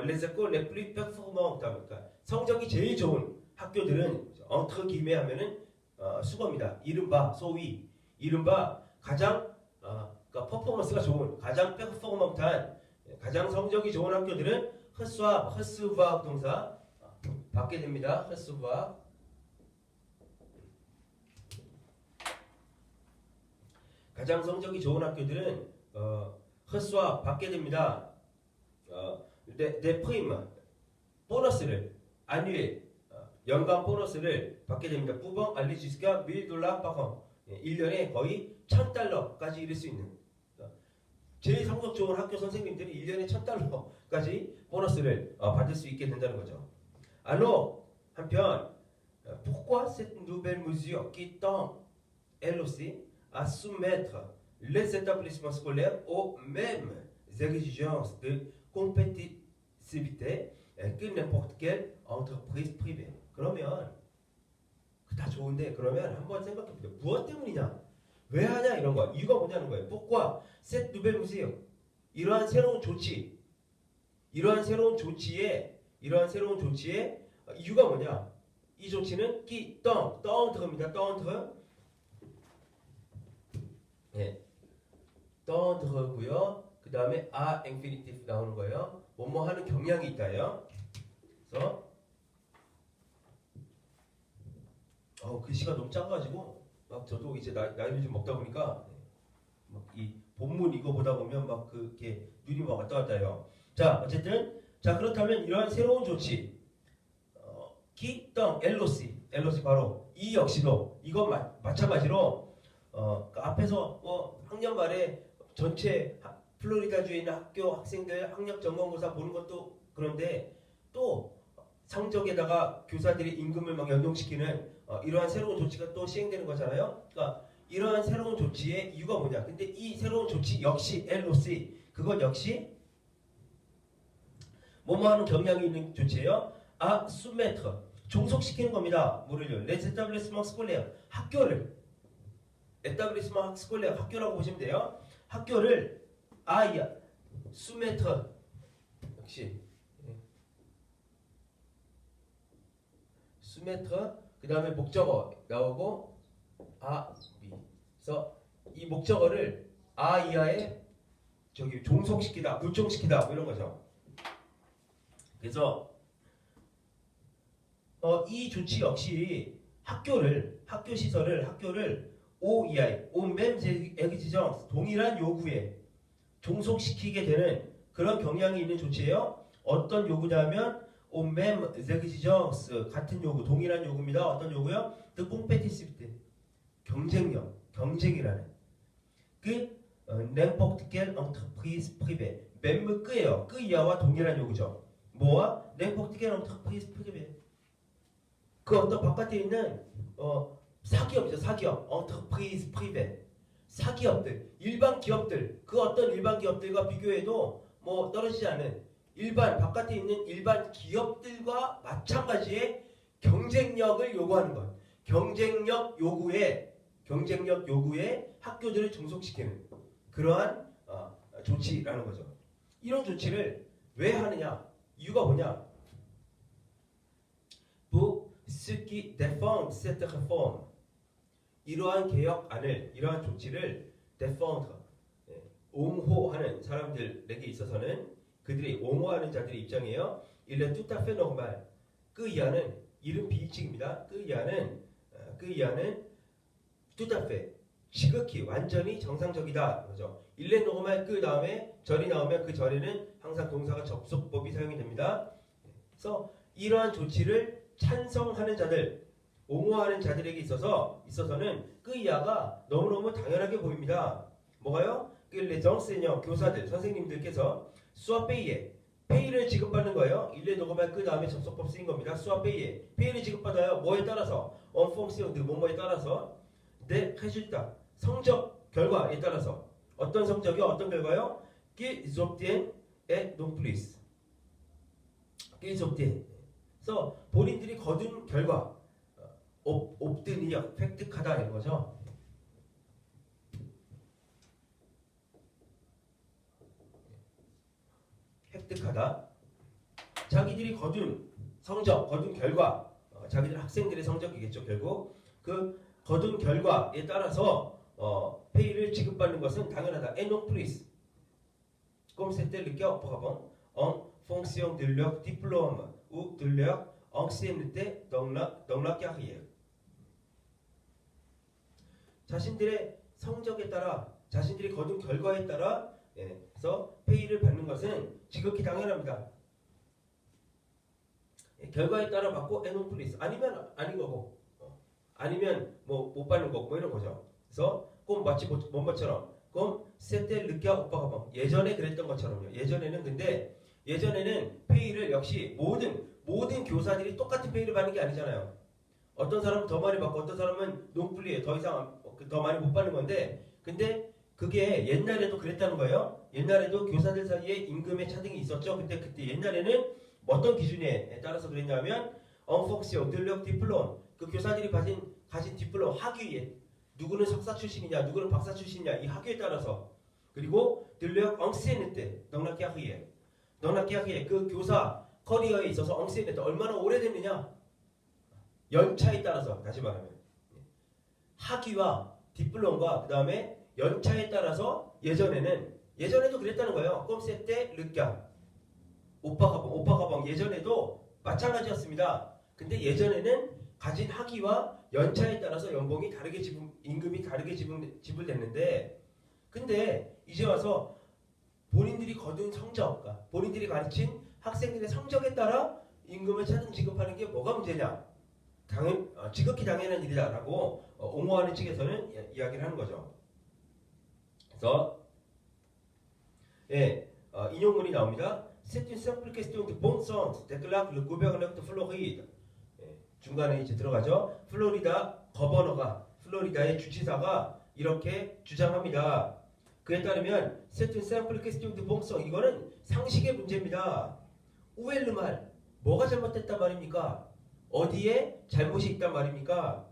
les écoles les plus performantes 그러니까 성적이 제일 좋은 학교들은 entre guillemets 하면은 수거입니다. 이른바 가장 그러니까 퍼포먼스가 좋은 가장 performante한 가장 성적이 좋은 학교들은 recevoir 동사 받게 됩니다. recevoir 가장 성적이 좋은 학교들은 recevoir 받게 됩니다. des primes 보너스를 annuel 연간 보너스를 받게 됩니다. pouvant aller jusqu'à $1,000 par an 1년에 거의 $1,000까지 이를 수 있는 제일 성적 좋은 학교 선생님들이 1년에 $1,000까지 보너스를 받을 수 있게 된다는 거죠. alors 한편 pourquoi cette nouvelle mesure qui tend elle aussi à soumettre les établissements scolaires aux mêmes exigences de compétitivité que n'importe quelle entreprise privée. 그러면 다 좋은데 그러면 한번 생각해보세요. 무엇 때문이냐? 왜 하냐 이런 거. 이유가 뭐냐는 거예요. pourquoi cette nouvelle mesure 이러한 새로운 조치의 이유가 뭐냐? 이 조치는 qui tendre입니다. 예, tendre고요. 그 다음에 à infinitif 나오는 거예요. 뭐뭐 하는 경향이 있다요. 그래서 글씨가 너무 작아가지고 막 저도 이제 나이를 좀 먹다 보니까 막 이 본문 이거 보다 보면 막 그렇게 눈이 막 왔다 갔다 해요. 자 어쨌든 자 그렇다면 이러한 새로운 조치 기떡 LOC 바로 이 역시도 이건 마찬가지로 그 앞에서 학년 말에 전체 플로리다주에 있는 학교 학생들 학력 점검고사 보는 것도 그런데 또 성적에다가 교사들이 임금을 막 연동시키는 이러한 새로운 조치가 또 시행되는 거잖아요. 그러니까 이러한 새로운 조치의 이유가 뭐냐? 근데 이 새로운 조치 역시 LOC 그것 역시 뭐뭐하는 경향이 있는 조치예요. 아, soumettre 종속시키는 겁니다. 뭐를요? Les établissements scolaires 학교를 établissement scolaire 학교라고 보시면 돼요. 학교를 아야 soumettre 역시 soumettre 그 다음에 목적어 나오고 아, 미. 그래서 이 목적어를 아 이하에 저기 종속시키다, 물종시키다 뭐 이런 거죠. 그래서 이 조치 역시 학교 시설을 오 이하에 온맴 exigence 동일한 요구에 종속시키게 되는 그런 경향이 있는 조치예요. 어떤 요구냐면 온맴 exigence 같은 요구, 동일한 요구입니다. 어떤 요구요? The competitivity 경쟁력, 경쟁이라는 그 n'importe quelle entreprise privée même 끄예요. 끄 이하와 동일한 요구죠. 뭐와? n'importe quelle entreprise privée 그 어떤 바깥에 있는 사기업이죠. 사기업 entreprise privée 사기업들, 일반 기업들 그 어떤 일반 기업들과 비교해도 뭐 떨어지지 않은 일반 바깥에 있는 일반 기업들과 마찬가지의 경쟁력을 요구하는 것 경쟁력 요구에 학교들을 종속시키는 그러한 조치라는 거죠. 이런 조치를 왜 하느냐? 이유가 뭐냐? Pour ceux qui défendent cette réforme 이러한 개혁안을 이러한 조치를 défendre 옹호하는 사람들에게 있어서는 그들이 옹호하는 자들의 입장이에요. Il est tout à fait normal. 그 이하는 이름 비의칭입니다. 그 이하는 tout à fait 지극히 완전히 정상적이다. 그죠? Il est normal 그 다음에 절이 나오면 그 절에는 항상 동사가 접속법이 사용이 됩니다. 그래서 이러한 조치를 찬성하는 자들, 옹호하는 자들에게 있어서는 그 이하가 너무너무 당연하게 보입니다. 뭐가요? les enseignants, 교사들, 선생님들께서 수아페이에 페이를 지급받는 거예요. 일레 노고말 그 다음에 접속법 쓰인 겁니다. 수아페이에 페이를 지급받아요. 뭐에 따라서? en fonction de 뭐뭐에 따라서 des résultats, 성적 결과에 따라서 어떤 성적이 어떤 결과요? qu'ils obtiennent et non plus. qu'ils obtiennent. 그래서 본인들이 거둔 결과, obtenir, 획득하다 이런 거죠. 획득하다. 자기들이 거둔 성적, 거둔 결과, 자기들 학생들의 성적이겠죠. 결국 그 거둔 결과에 따라서 페이를 지급받는 것은 당연하다. Et non plus. Comme c'était le cas auparavant, en fonction de leur diplôme ou de leur ancienneté dans la carrière. 자신들의 성적에 따라, 자신들이 거둔 결과에 따라 그래서 페이를 받는 것은 지극히 당연합니다. 결과에 따라 받고 et non plus. 아니면 아닌 거고, 아니면 뭐 못 받는 거고 뭐 이런 거죠. 그래서 꼭 마치 뭔것처럼, 꼭 c'était le cas auparavant. 예전에 그랬던 것처럼요. 예전에는 페이를 역시 모든 교사들이 똑같은 페이를 받는 게 아니잖아요. 어떤 사람은 더 많이 받고 어떤 사람은 농플리에 더 이상 더 많이 못 받는 건데, 근데 그게 옛날에도 그랬다는 거예요. 옛날에도 교사들 사이에 임금의 차등이 있었죠. 그때 옛날에는 어떤 기준에 따라서 그랬냐면 en fonction de leur diplôme, 그 교사들이 가진 디플롬 학위에 누구는 석사 출신이냐, 누구는 박사 출신이냐 이 학위에 따라서, 그리고 de leur ancienneté dans la carrière, 그 교사 커리어에 있어서 ancienneté 얼마나 오래됐느냐 연차에 따라서, 다시 말하면 학위와 디플롬과 그 다음에 연차에 따라서 예전에도 그랬다는 거예요. comme c'était le cas 오빠가방 예전에도 마찬가지였습니다. 근데 예전에는 가진 학위와 연차에 따라서 연봉이 다르게 임금이 다르게 지불됐는데, 근데 이제 와서 본인들이 거둔 성적, 본인들이 가르친 학생들의 성적에 따라 임금을 차등 지급하는 게 뭐가 문제냐? 지극히 당연한 일이다라고 옹호하는 측에서는 이야기를 하는 거죠. 그래서 예, 인용문이 나옵니다. C'est une simple question de bon sens, déclare le gouverneur de Floride. 예, 중간에 이제 들어가죠. 플로리다 거버너가, 플로리다의 주지사가 이렇게 주장합니다. 그에 따르면 c'est une simple question de bon sens. 이거는 상식의 문제입니다. Où est le mal? 뭐가 잘못됐단 말입니까? 어디에 잘못이 있단 말입니까?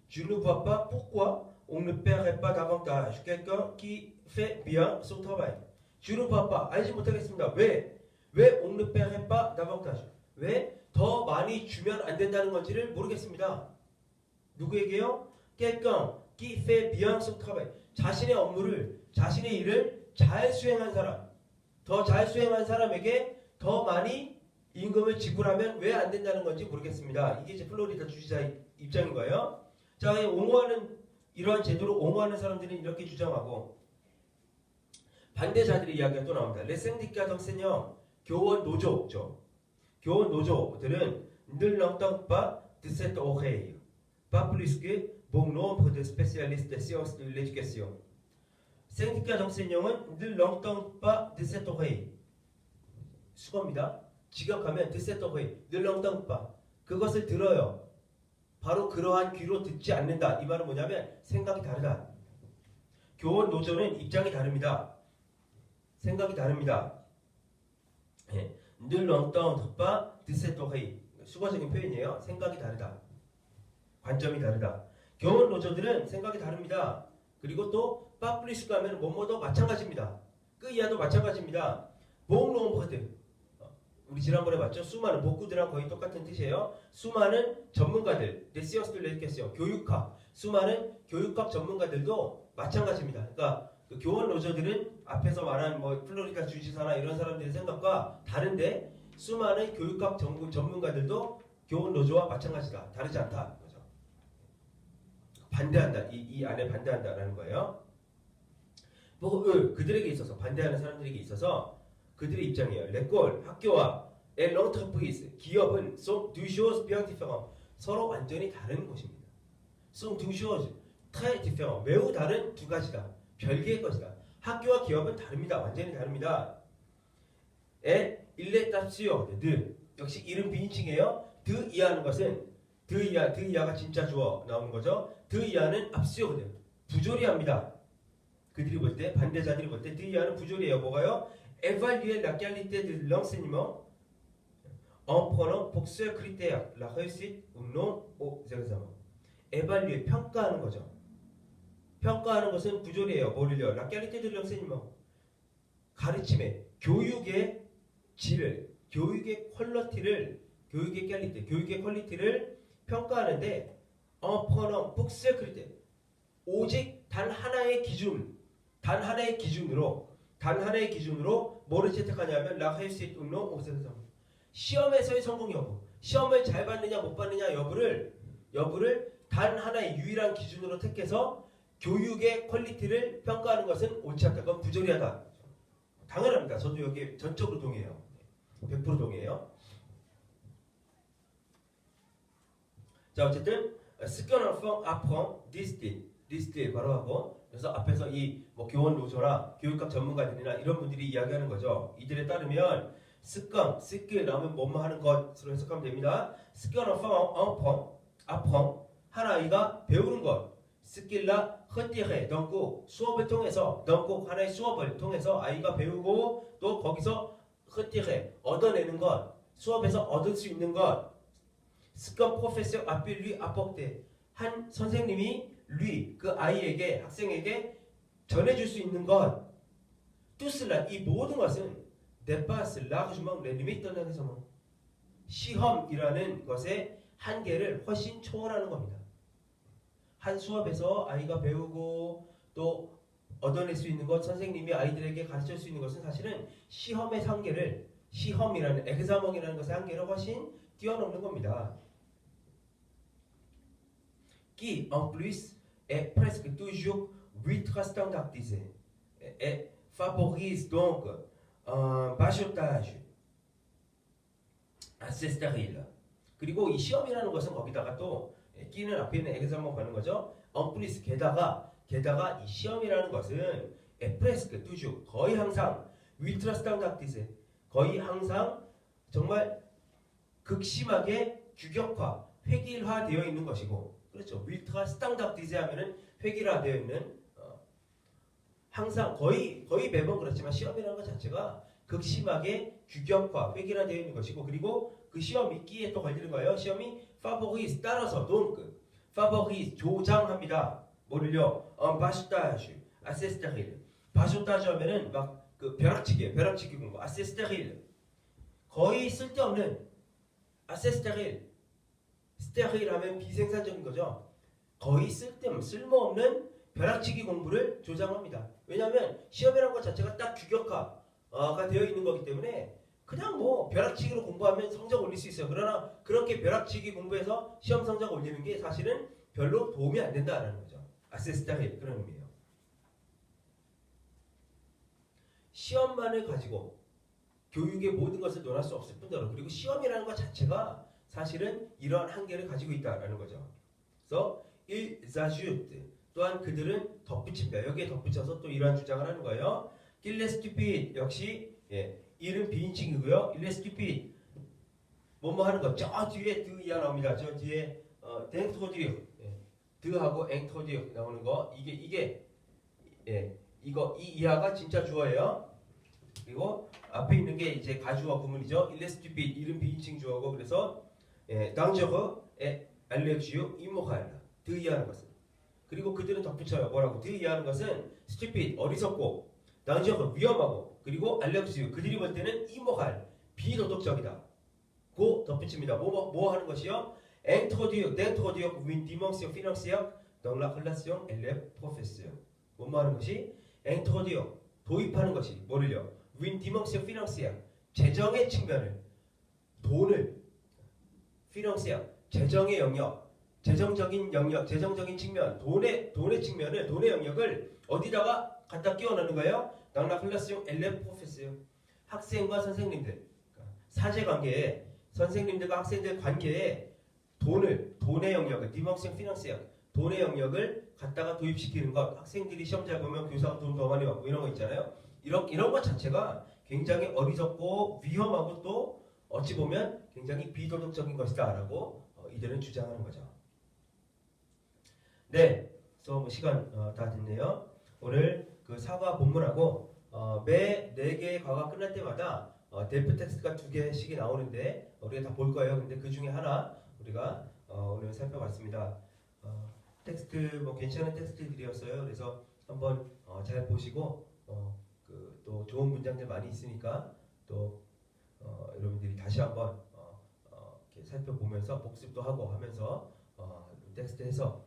Je ne vois pas pourquoi on ne paierait pas davantage quelqu'un qui fait bien son travail. Je ne vois pas. 알지 못하겠습니다. 왜 on ne paierait pas davantage? 왜 더 많이 주면 안 된다는 건지를 모르겠습니다. 누구에게요? quelqu'un qui fait bien son travail. 자신의 업무를, 자신의 일을 잘 수행한 사람, 더 잘 수행한 사람에게 더 많이 임금을 지불하면 왜 안 된다는 건지 모르겠습니다. 이게 이제 플로리다 주지사의 입장인 거예요. 자, 옹호하는 이러한 제도를 옹호하는 사람들은 이렇게 주장하고 반대자들의 이야기가 또 나옵니다. Les syndicats d'enseignants, 교원 노조죠. 교원 노조들은 ne l'entendent pas de cette oreille, pas plus que bon nombre de spécialistes des sciences de l'éducation. syndicat d'enseignants ne l'entendent pas de cette oreille. 수고입니다. 직역하면 de cette oreille, ne l'entendent pas. 그것을 들어요. 바로 그러한 귀로 듣지 않는다. 이 말은 뭐냐면 생각이 다르다. 교원 노조는 입장이 다릅니다. 생각이 다릅니다. 네. Ne l'entendent pas de cette oreille. 수거적인 표현이에요. 생각이 다르다. 관점이 다르다. 교원 노조들은 생각이 다릅니다. 그리고 또 파플리스가 하면 뭐뭐도 마찬가지입니다. 그 이하도 마찬가지입니다. bon nombre de, 우리 지난번에 봤죠? 수많은 복구들랑 거의 똑같은 뜻이에요. 수많은 전문가들, des sciences de l'éducation, 교육학, 수많은 교육학 전문가들도 마찬가지입니다. 그러니까 그 교원 노조들은 앞에서 말한 뭐 플로리다 주지사나 이런 사람들의 생각과 다른데 수많은 교육학 전문가들도 교원 노조와 마찬가지다. 다르지 않다. 그죠? 반대한다. 이 안에 반대한다라는 거예요. 뭐 그들에게 있어서 반대하는 사람들에게 있어서 그들의 입장이에요. l'école, 학교와 et l'entreprise, 기업은 sont deux choses bien différentes. 서로 완전히 다른 곳입니다. sont deux choses très différentes. 매우 다른 두 가지다. 별개의 것이다. 학교와 기업은 다릅니다. 완전히 다릅니다. et il est absurde de, 역시 이름 비인칭이에요. de 이하는 것은 de 이하가 진짜 주어 나오는 거죠. de 이하는 absurde, 부조리합니다. 그들이 볼 때, 반대자들이 볼 때 de 이하는 부조리예요. 뭐가요? évaluer la qualité de l'enseignement en prenant pour seul critère la réussite ou non aux examens. évaluer, 평가하는 거죠. 평가하는 것은 부조리예요. 뭐를요? la qualité de l'enseignement, 가르침의, 교육의 질을, 교육의 퀄리티를, 교육의 퀄리티, 교육의 퀄리티를 평가하는데 en prenant pour seul critère, 오직 단 하나의 기준, 단 하나의 기준으로 뭐를 채택하냐면 la réussite ou non aux examens. 시험에서의 성공 여부, 시험을 잘 받느냐 못 받느냐 여부를 단 하나의 유일한 기준으로 택해서 교육의 퀄리티를 평가하는 것은 옳지 않다. 그건 부조리하다. 당연합니다. 저도 여기 전적으로 동의해요. 100% 동의해요. 자, 어쨌든 ce qu'un enfant apprend distil 바로 하고, 그래서 앞에서 이 뭐 교원 노조나 교육학 전문가들이나 이런 분들이 이야기하는 거죠. 이들에 따르면 습관, 스킬 나오면 뭐뭐 하는 것으로 해석하면 됩니다. ce qu'un enfant apprend, 한 아이가 배우는 것, 스킬라 retirer, donc 수업을 통해서, donc 하나의 수업을 통해서 아이가 배우고 또 거기서 retirer, 얻어내는 것, 수업에서 얻을 수 있는 것, ce qu'un professeur a pu lui apporter, 한 선생님이 lui, 그 아이에게, 학생에게 전해줄 수 있는 것, tout cela, 이 모든 것은 dépasse largement les limites d'un examen. 시험이라는 것의 한계를 훨씬 초월하는 겁니다. 한 수업에서 아이가 배우고 또 얻어낼 수 있는 것, 선생님이 아이들에게 가르칠 수 있는 것은 사실은 시험의 한계를, 시험이라는 examen이라는 것의 한계를 훨씬 뛰어넘는 겁니다. Qui en plus est presque toujours ultra standardisé et favorise donc un bachotage assez stérile. 그리고 이 시험이라는 것은 거기다가 또 끼는 앞에 있는 examen 받는 거죠. en plus, 게다가 이 시험이라는 것은 est presque toujours, 거의 항상 위트라 스탕닥티세 거의 항상 정말 극심하게 규격화, 획일화되어 있는 것이고, 그렇죠. 위트라 스탕닥티세 하면은 획일화되어 있는 항상 거의 매번 그렇지만 시험이라는 것 자체가 극심하게 규격화, 획일화되어 있는 것이고, 그리고 그 시험 읽기에 또 걸리는 거예요. 시험이 favorise 따라서 donc favorise 조장합니다. 뭐를요? 바슈타주, 아세스타릴. 바슈타주 하면은 막 그 벼락치기 공부. 아세스타릴. 거의 쓸데없는 아세스타릴. 스테릴 하면 비생산적인 거죠. 거의 쓸모없는 벼락치기 공부를 조장합니다. 왜냐하면 시험이라는 것 자체가 딱 규격화가 되어 있는 거기 때문에 그냥 뭐 벼락치기로 공부하면 성적 올릴 수 있어요. 그러나 그렇게 벼락치기 공부해서 시험 성적 올리는 게 사실은 별로 도움이 안 된다라는 거죠. 아세스타릴 그런 의미예요. 시험만을 가지고 교육의 모든 것을 논할 수 없을 뿐더러 그리고 시험이라는 것 자체가 사실은 이러한 한계를 가지고 있다라는 거죠. 그래서 ils ajoutent 또한 그들은 덧붙입니다. 여기에 덧붙여서 또 이러한 주장을 하는 거예요. qu'ils stupide 역시 이는 비인칭이고요. ils stupide 뭐뭐 하는 거. 저 뒤에 드이야 나옵니다. 저 뒤에 d'introduire 드하고 introduire 나오는 거. 이게 이거 이 이하가 진짜 주어예요. 그리고 앞에 있는 게 이제 가주어 구문이죠. ils stupide 이는 비인칭 주어고 그래서 dangereux et allergieux immoral 드이하는 것은 그리고 그들은 덧붙여요. 뭐라고? 드이하는 것은 stupid 어리석고 dangereux 위험하고 그리고 allergieux 그들이 볼 때는 immoral 비도덕적이다. 고 덧붙입니다. 뭐 하는 것이요? d'introduire une dimension financière dans la relation élève-professeur. 뭐 하는 것이? introduire 도입하는 것이 뭐를요? une dimension financière 재정의 측면을 돈을 financière 재정의 영역 재정적인 영역 재정적인 측면 돈의 측면을 돈의 영역을 어디다가 갖다 끼워 넣는 거예요? dans la relation élève-professeur 학생과 선생님들 사제 관계에 선생님들과 학생들 관계에 돈의 영역을 dimension financière 돈의 영역을 갖다가 도입시키는 것 학생들이 시험 잘 보면 교사가 돈 더 많이 받고 이런 거 있잖아요. 이런 것 자체가 굉장히 어리석고 위험하고 또 어찌 보면 굉장히 비도덕적인 것이다라고 이들은 주장하는 거죠. 네, 그래서 시간 다 됐네요. 오늘 그 사과 본문하고 매 4개의 과가 끝날 때마다 델프 텍스트가 2개씩이 나오는데 우리가 다 볼 거예요. 근데 그 중에 하나 우리가 오늘 살펴봤습니다. 텍스트 뭐 괜찮은 텍스트들이었어요. 그래서 한번 잘 보시고 또 좋은 문장들 많이 있으니까 또 여러분들이 다시 한번 이렇게 살펴보면서 복습도 하고 하면서 텍스트 해서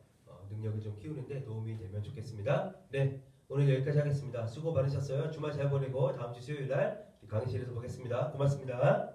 능력을 좀 키우는데 도움이 되면 좋겠습니다. 네, 오늘 여기까지 하겠습니다. 수고 많으셨어요. 주말 잘 보내고 다음 주 수요일 날 강의실에서 보겠습니다. 고맙습니다.